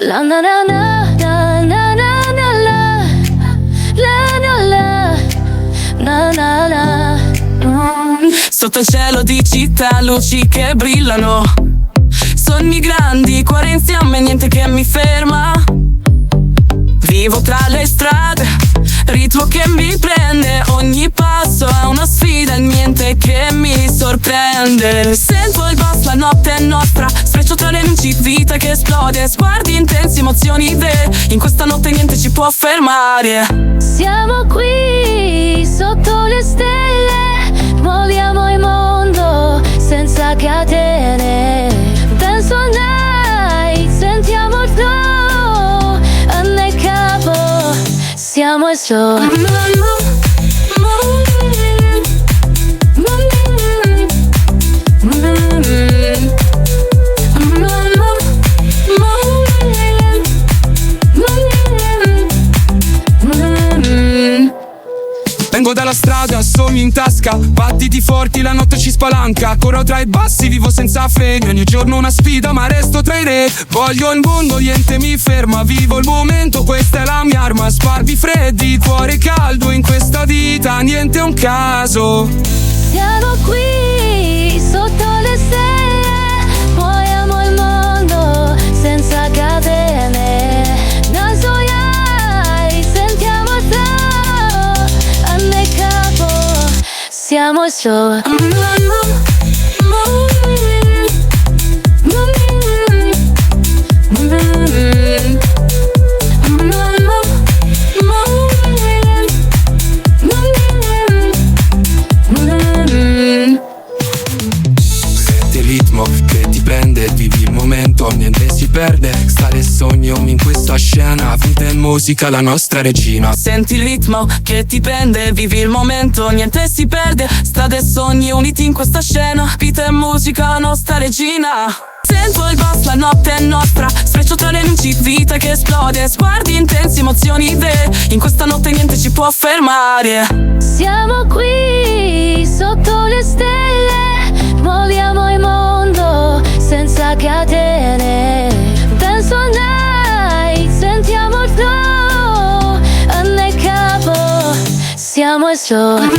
La na na na na na na na la la la la na na na. Sotto il cielo di città, luci che brillano, sogni grandi, cuore insieme, niente che mi ferma. Vivo tra le strade, ritmo che mi prende, ogni passo è una sfida e niente che mi sorprende. Sento il boss, la notte è nostra, sfreccio tra le luci, vita che esplode, sguardi intensi, emozioni vere, in questa notte niente ci può fermare. Siamo qui sotto le stelle, muoviamo il mondo senza catene. Dance all night, sentiamo il flow, nel capo siamo il sole. Vengo dalla strada, sogni in tasca, battiti forti, la notte ci spalanca. Corro tra i bassi, vivo senza freni, ogni giorno una sfida ma resto tra i re. Voglio il mondo, niente mi ferma, vivo il momento, questa è la mia arma. Sguardi freddi, cuore caldo, in questa vita niente è un caso. Siamo qui sotto le stelle, muoviamo il mondo senza catene. Dance all night, sentiamo il flow, nel capo siamo il sole. Senti il ritmo che ti prende, vivi il momento, niente si perde. Stare e sogno in questa scena, vita e musica la nostra regina. Senti il ritmo che ti prende, vivi il momento, niente si perde. Strade e sogni uniti in questa scena, vita e musica la nostra regina. Sento il boss, la notte è nostra, sfreccio tra le luci, vita che esplode, sguardi intensi, emozioni vere, in questa notte niente ci può fermare. Siamo qui sotto le stelle, muoviamo il mondo senza catene. Dance all night, sentiamo il flow, nel capo siamo il sole.